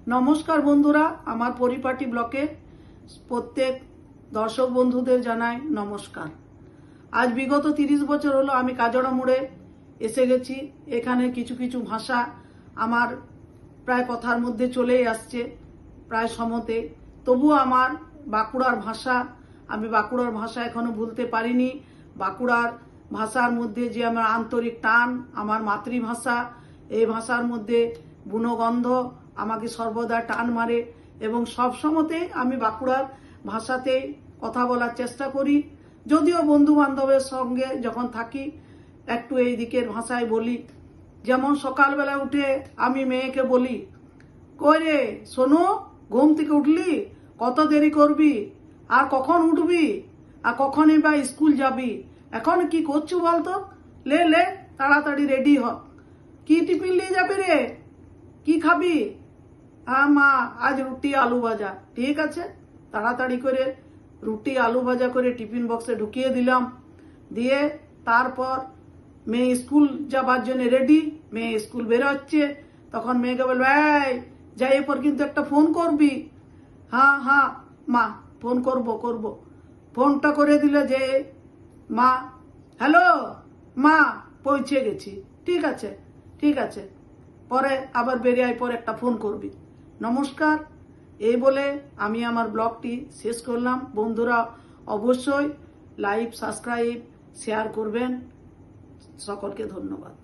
নমস্কার বন্ধুরা, আমার পরিপাটি ব্লকে প্রত্যেক দর্শক বন্ধুদের জানাই নমস্কার। আজ বিগত 30 বছর হলো আমি কাজড়া মোড়ে এসে গেছি। এখানে কিছু কিছু ভাষা আমার প্রায় কথার মধ্যে চলেই আসছে, প্রায় সমতে। তবুও আমার বাঁকুড়ার ভাষা, আমি বাঁকুড়ার ভাষা এখনো ভুলতে পারিনি। বাঁকুড়ার ভাষার মধ্যে যে আমার আন্তরিক টান, আমার মাতৃভাষা, এই ভাষার মধ্যে গুণগন্ধ আমাকে সর্বদা টান মারে এবং সব সময়তে আমি বাঁকুড়ার ভাষাতে কথা বলার চেষ্টা করি। যদিও বন্ধু বান্ধবের সঙ্গে যখন থাকি একটু এই দিকের ভাষায় বলি। যেমন সকালবেলা উঠে আমি মেয়েকে বলি, কই রে শোনো, ঘুম থেকে উঠলি? কত দেরি করবি? আর কখন উঠবি? আর কখনই বা স্কুল যাবি? এখন কি করছো বলতো? লে লে তাড়াতাড়ি রেডি হ। কি টিফিন নিয়ে যাবি রে? কি খাবি? হ্যাঁ মা, আজ রুটি আলু ভাজা। ঠিক আছে, তাড়াতাড়ি করে রুটি আলু ভাজা করে টিফিন বক্সে ঢুকিয়ে দিলাম। দিয়ে তারপর মেয়ে স্কুল যাবার জন্য রেডি। মেয়ে স্কুল বেরোচ্ছে, তখন মেয়েকে বলবো, এই যাই এরপর কিন্তু একটা ফোন করবি। হ্যাঁ হ্যাঁ মা, ফোন করব। ফোনটা করে দিলে যে, মা হ্যালো মা, পৌঁছে গেছি। ঠিক আছে, পরে আবার বেরিয়ে পর একটা ফোন করবি। নমস্কার, এই বলে আমি আমার ব্লগটি শেষ করলাম। বন্ধুরা অবশ্যই লাইক, সাবস্ক্রাইব, শেয়ার করবেন। সকলকে ধন্যবাদ।